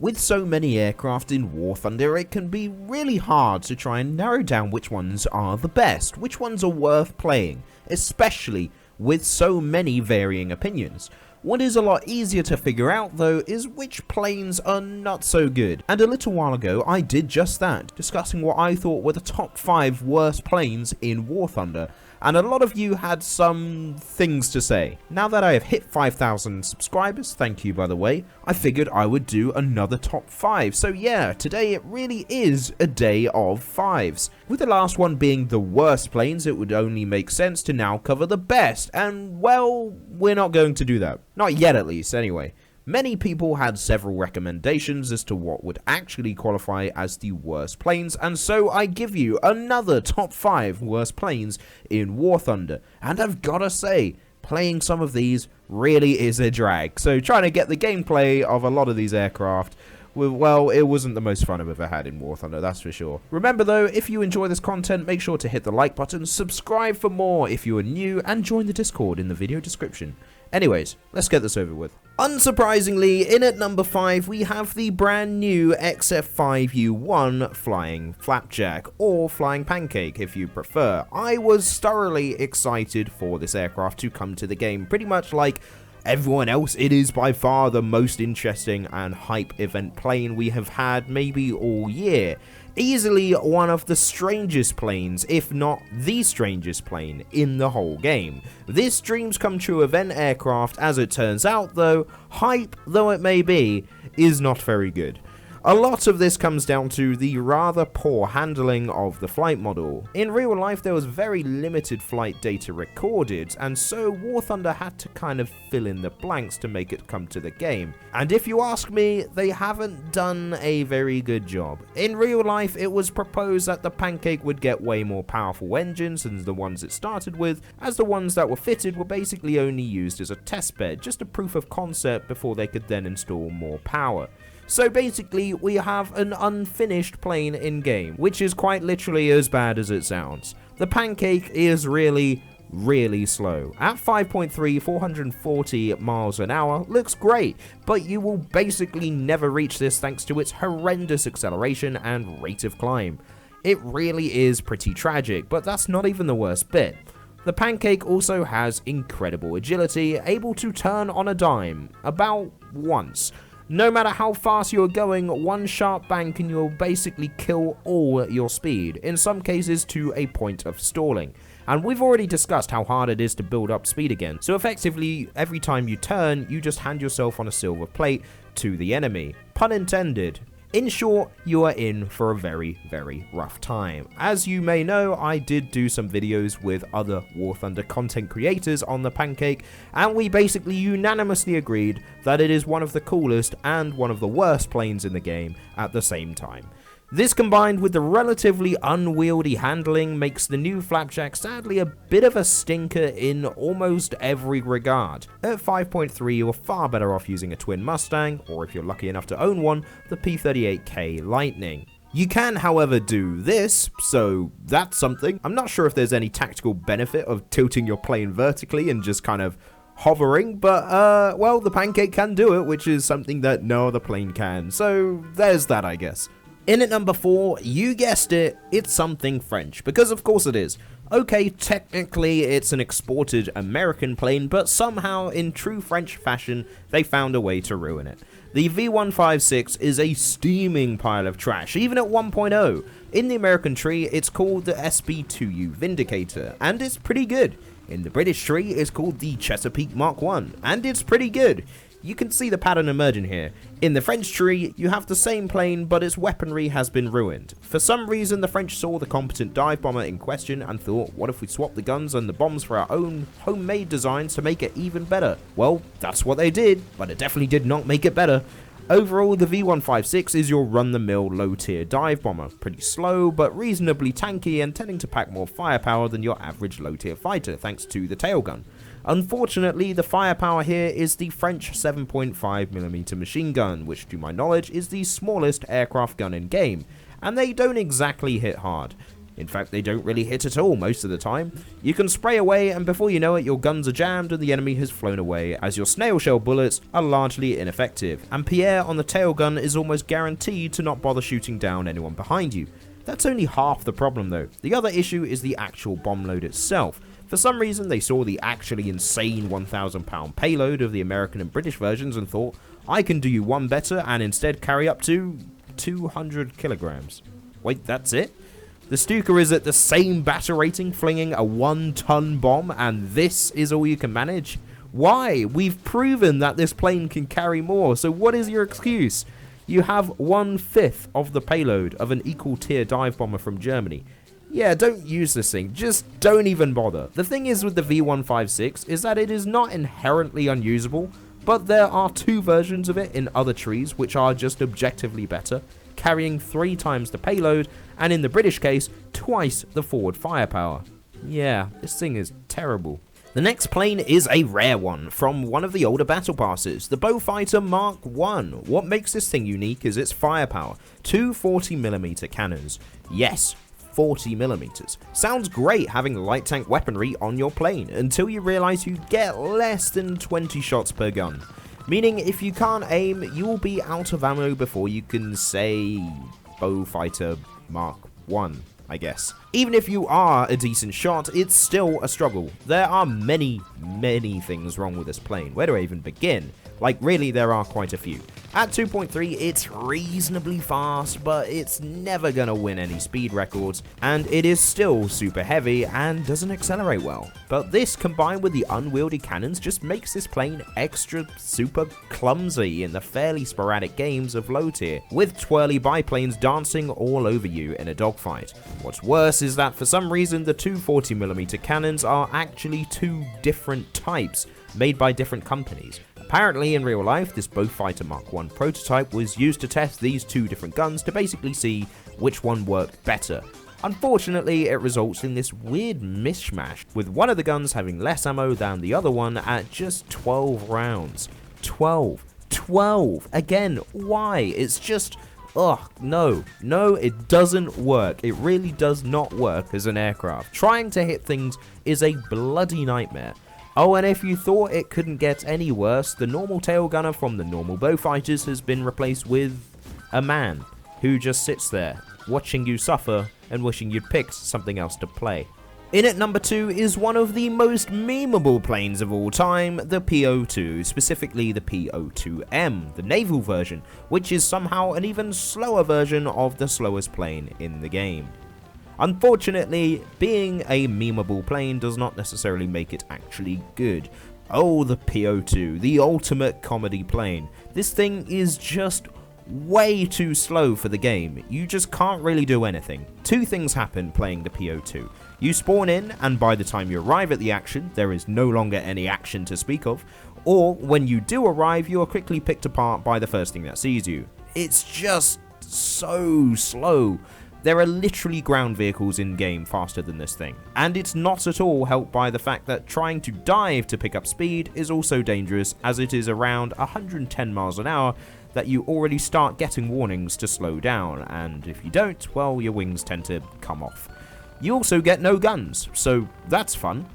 With so many aircraft in War Thunder, it can be really hard to try and narrow down which ones are the best, which ones are worth playing, especially with so many varying opinions. What is a lot easier to figure out though is which planes are not so good, and a little while ago I did just that, discussing what I thought were the top 5 worst planes in War Thunder, and a lot of you had some things to say. Now that I have hit 5,000 subscribers, thank you by the way, I figured I would do another top 5. So yeah, today it really is a day of 5s. With the last one being the worst planes, it would only make sense to now cover the best, and well, we're not going to do that. Not yet at least, anyway. Many people had several recommendations as to what would actually qualify as the worst planes, and so I give you another top 5 worst planes in War Thunder. And I've gotta say, playing some of these really is a drag. So trying to get the gameplay of a lot of these aircraft, well, it wasn't the most fun I've ever had in War Thunder, that's for sure. Remember though, if you enjoy this content, make sure to hit the like button, subscribe for more if you are new, and join the Discord in the video description. Anyways, let's get this over with. Unsurprisingly, in at number 5, we have the brand new XF5U1 Flying Flapjack, or Flying Pancake if you prefer. I was thoroughly excited for this aircraft to come to the game, pretty much like everyone else. It is by far the most interesting and hype event plane we have had maybe all year. Easily one of the strangest planes, if not the strangest plane, in the whole game. This dreams come true event aircraft, as it turns out though, hype though it may be, is not very good. A lot of this comes down to the rather poor handling of the flight model. In real life there was very limited flight data recorded, and so War Thunder had to kind of fill in the blanks to make it come to the game. And if you ask me, they haven't done a very good job. In real life it was proposed that the Pancake would get way more powerful engines than the ones it started with, as the ones that were fitted were basically only used as a test bed, just a proof of concept before they could then install more power. So basically, we have an unfinished plane in-game, which is quite literally as bad as it sounds. The Pancake is really slow. At 5.3, 440 miles an hour looks great, but you will basically never reach this thanks to its horrendous acceleration and rate of climb. It really is pretty tragic, but that's not even the worst bit. The Pancake also has incredible agility, able to turn on a dime, about once. No matter how fast you're going, one sharp bank and you'll basically kill all your speed, in some cases to a point of stalling. And we've already discussed how hard it is to build up speed again, so effectively every time you turn, you just hand yourself on a silver plate to the enemy. Pun intended. In short, you are in for a very rough time. As you may know, I did do some videos with other War Thunder content creators on the Pancake, and we basically unanimously agreed that it is one of the coolest and one of the worst planes in the game at the same time. This combined with the relatively unwieldy handling makes the new Flapjack sadly a bit of a stinker in almost every regard. At 5.3 you're far better off using a twin Mustang, or if you're lucky enough to own one, the P-38K Lightning. You can however do this, so that's something. I'm not sure if there's any tactical benefit of tilting your plane vertically and just kind of hovering, but well, the Pancake can do it, which is something that no other plane can, so there's that I guess. In at number 4, you guessed it, it's something French, because of course it is. Okay, technically it's an exported American plane, but somehow in true French fashion, they found a way to ruin it. The V156 is a steaming pile of trash, even at 1.0. In the American tree, it's called the SB2U Vindicator, and it's pretty good. In the British tree, it's called the Chesapeake Mark I, and it's pretty good. You can see the pattern emerging here. In the French tree, you have the same plane, but its weaponry has been ruined. For some reason, the French saw the competent dive bomber in question and thought, what if we swap the guns and the bombs for our own homemade designs to make it even better? Well, that's what they did, but it definitely did not make it better. Overall, the V156 is your run-the-mill low-tier dive bomber, pretty slow but reasonably tanky and tending to pack more firepower than your average low-tier fighter thanks to the tailgun. Unfortunately, the firepower here is the French 7.5mm machine gun, which to my knowledge is the smallest aircraft gun in game, and they don't exactly hit hard. In fact, they don't really hit at all most of the time. You can spray away, and before you know it, your guns are jammed and the enemy has flown away, as your snail shell bullets are largely ineffective, and Pierre on the tail gun is almost guaranteed to not bother shooting down anyone behind you. That's only half the problem though. The other issue is the actual bomb load itself. For some reason, they saw the actually insane 1,000 pound payload of the American and British versions and thought, I can do you one better and instead carry up to 200 kilograms. Wait, that's it? The Stuka is at the same batter rating, flinging a 1-ton bomb, and this is all you can manage? Why? We've proven that this plane can carry more, so what is your excuse? You have 1/5 of the payload of an equal tier dive bomber from Germany. Yeah, don't use this thing, just don't even bother. The thing is with the V156 is that it is not inherently unusable, but there are 2 versions of it in other trees which are just objectively better, carrying 3 times the payload, and in the British case, twice the forward firepower. Yeah, this thing is terrible. The next plane is a rare one from one of the older battle passes, the Beaufighter Mark I. What makes this thing unique is its firepower, 2 40mm cannons. Yes, 40mm. Sounds great having light tank weaponry on your plane, until you realise you get less than 20 shots per gun. Meaning if you can't aim, you will be out of ammo before you can say Beaufighter Mark I guess. Even if you are a decent shot, it's still a struggle. There are many things wrong with this plane. Where do I even begin? Like, really, there are quite a few. At 2.3, it's reasonably fast, but it's never gonna win any speed records, and it is still super heavy and doesn't accelerate well. But this, combined with the unwieldy cannons, just makes this plane extra super clumsy in the fairly sporadic games of low tier, with twirly biplanes dancing all over you in a dogfight. What's worse is that for some reason the 2 40mm cannons are actually 2 different types, made by different companies. Apparently, in real life, this Beaufighter Mark I prototype was used to test these 2 different guns to basically see which one worked better. Unfortunately, it results in this weird mishmash, with one of the guns having less ammo than the other one at just 12 rounds. 12! Again, why? It's just... ugh, no, it doesn't work. It really does not work as an aircraft. Trying to hit things is a bloody nightmare. Oh, and if you thought it couldn't get any worse, the normal tail gunner from the normal Beaufighters has been replaced with a man who just sits there, watching you suffer and wishing you'd picked something else to play. In at number 2 is one of the most memeable planes of all time, the PO2, specifically the PO2M, the naval version, which is somehow an even slower version of the slowest plane in the game. Unfortunately, being a memeable plane does not necessarily make it actually good. Oh, the PO2, the ultimate comedy plane. This thing is just way too slow for the game. You just can't really do anything. 2 things happen playing the PO2. You spawn in, and by the time you arrive at the action, there is no longer any action to speak of, or when you do arrive, you are quickly picked apart by the first thing that sees you. It's just so slow. There are literally ground vehicles in-game faster than this thing, and it's not at all helped by the fact that trying to dive to pick up speed is also dangerous, as it is around 110 miles an hour that you already start getting warnings to slow down, and if you don't, well, your wings tend to come off. You also get no guns, so that's fun.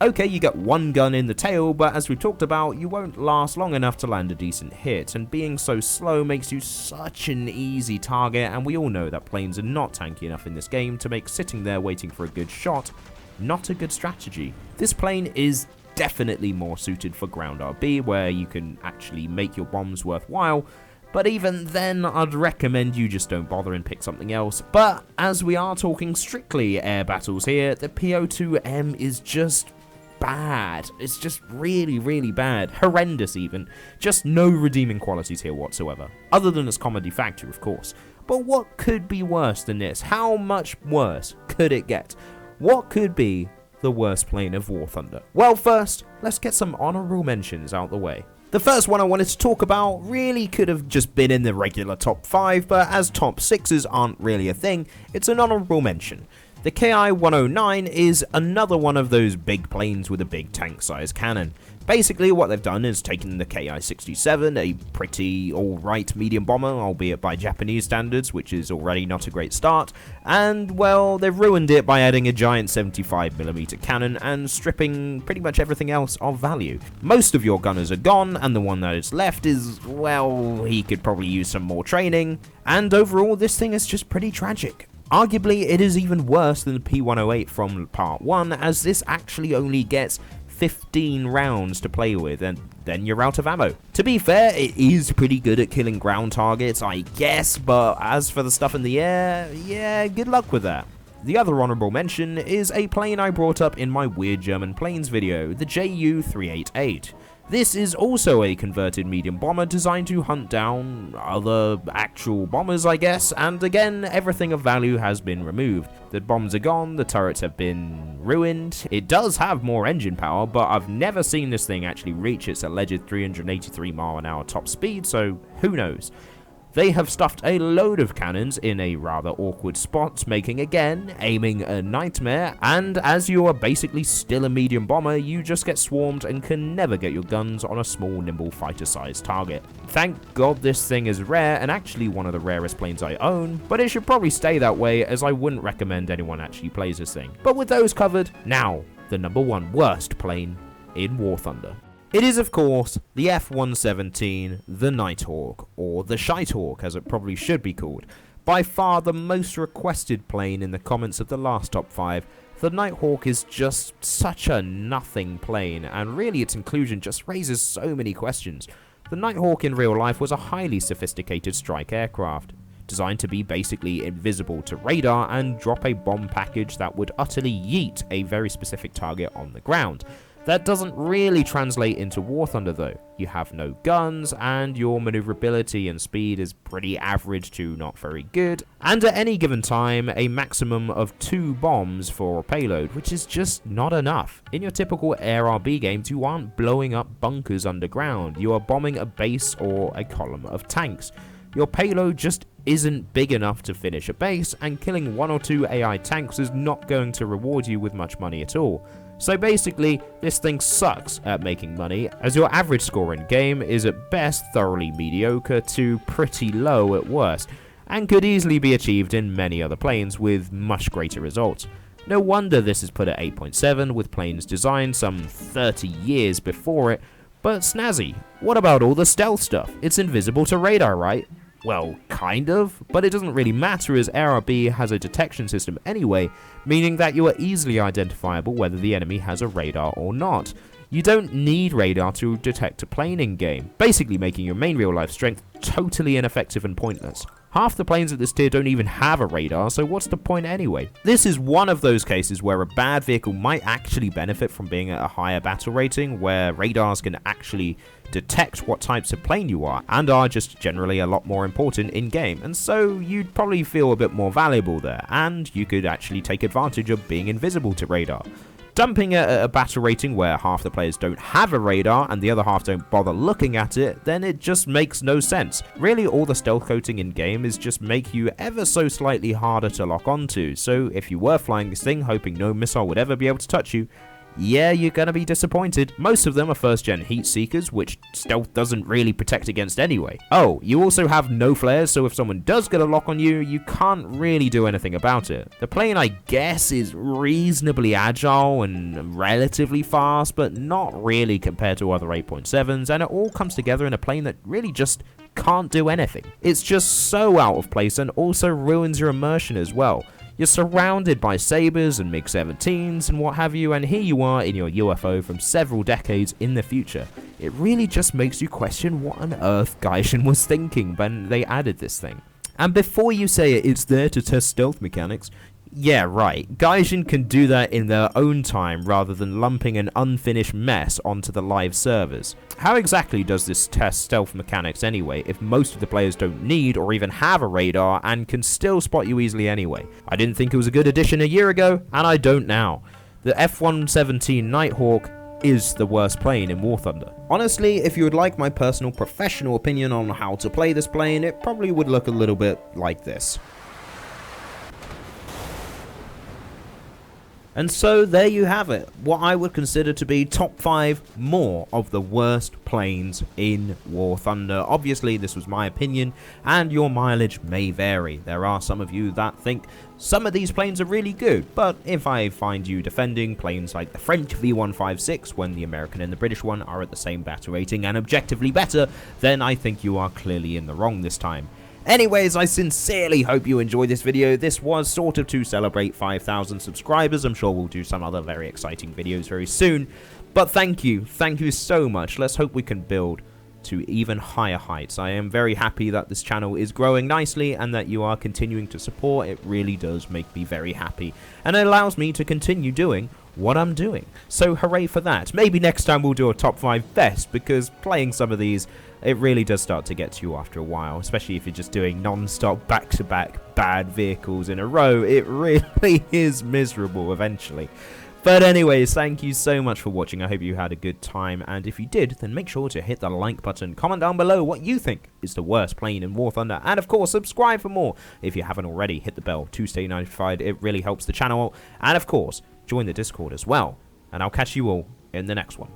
Okay, you get 1 gun in the tail, but as we talked about, you won't last long enough to land a decent hit, and being so slow makes you such an easy target, and we all know that planes are not tanky enough in this game to make sitting there waiting for a good shot not a good strategy. This plane is definitely more suited for ground RB, where you can actually make your bombs worthwhile, but even then, I'd recommend you just don't bother and pick something else. But as we are talking strictly air battles here, the PO2M is just bad. It's just really bad. Horrendous even. Just no redeeming qualities here whatsoever. Other than its comedy factor, of course. But what could be worse than this? How much worse could it get? What could be the worst plane of War Thunder? Well, first, let's get some honourable mentions out the way. The first one I wanted to talk about really could have just been in the regular top 5, but as top 6s aren't really a thing, it's an honourable mention. The KI-109 is another one of those big planes with a big tank-sized cannon. Basically, what they've done is taken the KI-67, a pretty alright medium bomber, albeit by Japanese standards, which is already not a great start, and, well, they've ruined it by adding a giant 75mm cannon and stripping pretty much everything else of value. Most of your gunners are gone, and the one that is left is, well, he could probably use some more training, and overall, this thing is just pretty tragic. Arguably, it is even worse than the P108 from Part 1, as this actually only gets 15 rounds to play with, and then you're out of ammo. To be fair, it is pretty good at killing ground targets, I guess, but as for the stuff in the air, yeah, good luck with that. The other honourable mention is a plane I brought up in my Weird German Planes video, the Ju-388. This is also a converted medium bomber designed to hunt down other actual bombers, I guess, and again, everything of value has been removed. The bombs are gone, the turrets have been ruined. It does have more engine power, but I've never seen this thing actually reach its alleged 383 mph top speed, so who knows. They have stuffed a load of cannons in a rather awkward spot, making again aiming a nightmare, and as you are basically still a medium bomber, you just get swarmed and can never get your guns on a small nimble fighter-sized target. Thank God this thing is rare and actually one of the rarest planes I own, but it should probably stay that way as I wouldn't recommend anyone actually plays this thing. But with those covered, now the #1 worst plane in War Thunder. It is, of course, the F-117, the Nighthawk, or the Shitehawk as it probably should be called. By far the most requested plane in the comments of the last top 5, the Nighthawk is just such a nothing plane, and really its inclusion just raises so many questions. The Nighthawk in real life was a highly sophisticated strike aircraft, designed to be basically invisible to radar and drop a bomb package that would utterly yeet a very specific target on the ground. That doesn't really translate into War Thunder though. You have no guns, and your maneuverability and speed is pretty average to not very good, and at any given time, a maximum of 2 bombs for a payload, which is just not enough. In your typical ARB games, you aren't blowing up bunkers underground, you are bombing a base or a column of tanks. Your payload just isn't big enough to finish a base, and killing 1 or 2 AI tanks is not going to reward you with much money at all. So basically, this thing sucks at making money, as your average score in game is at best thoroughly mediocre to pretty low at worst, and could easily be achieved in many other planes with much greater results. No wonder this is put at 8.7 with planes designed some 30 years before it. But snazzy, what about all the stealth stuff? It's invisible to radar, right? Well, kind of, but it doesn't really matter as ARB has a detection system anyway, meaning that you are easily identifiable whether the enemy has a radar or not. You don't need radar to detect a plane in game, basically making your main real life strength totally ineffective and pointless. Half the planes at this tier don't even have a radar, so what's the point anyway? This is one of those cases where a bad vehicle might actually benefit from being at a higher battle rating, where radars can actually detect what types of plane you are, and are just generally a lot more important in game, and so you'd probably feel a bit more valuable there, and you could actually take advantage of being invisible to radar. Dumping it at a battle rating where half the players don't have a radar and the other half don't bother looking at it, then it just makes no sense. Really, all the stealth coating in game is just make you ever so slightly harder to lock onto, so if you were flying this thing hoping no missile would ever be able to touch you, yeah, you're gonna be disappointed. Most of them are first gen heat seekers, which stealth doesn't really protect against anyway. Oh, you also have no flares, so if someone does get a lock on you, you can't really do anything about it. The plane, I guess, is reasonably agile and relatively fast, but not really compared to other 8.7s, and it all comes together in a plane that really just can't do anything. It's just so out of place and also ruins your immersion as well. You're surrounded by Sabres and MiG-17s and what have you, and here you are in your UFO from several decades in the future. It really just makes you question what on earth Gaijin was thinking when they added this thing. And before you say it's there to test stealth mechanics, yeah, right, Gaijin can do that in their own time rather than lumping an unfinished mess onto the live servers. How exactly does this test stealth mechanics anyway if most of the players don't need or even have a radar and can still spot you easily anyway? I didn't think it was a good addition a year ago, and I don't now. The F-117 Nighthawk is the worst plane in War Thunder. Honestly, if you would like my personal professional opinion on how to play this plane, it probably would look a little bit like this. And so there you have it, what I would consider to be top 5 more of the worst planes in War Thunder. Obviously this was my opinion and your mileage may vary. There are some of you that think some of these planes are really good, but if I find you defending planes like the French V156 when the American and the British one are at the same battle rating and objectively better, then I think you are clearly in the wrong this time. Anyways, I sincerely hope you enjoyed this video. This was sort of to celebrate 5,000 subscribers. I'm sure we'll do some other very exciting videos very soon. But thank you so much. Let's hope we can build to even higher heights. I am very happy that this channel is growing nicely and that you are continuing to support. It really does make me very happy. And it allows me to continue doing what I'm doing. So hooray for that. Maybe next time we'll do a top 5 best, because playing some of these, it really does start to get to you after a while, especially if you're just doing non-stop back-to-back bad vehicles in a row. It really is miserable eventually. But anyways, thank you so much for watching. I hope you had a good time, and if you did, then make sure to hit the like button, comment down below what you think is the worst plane in War Thunder, and of course subscribe for more. If you haven't already, hit the bell to stay notified. It really helps the channel, and of course join the Discord as well, and I'll catch you all in the next one.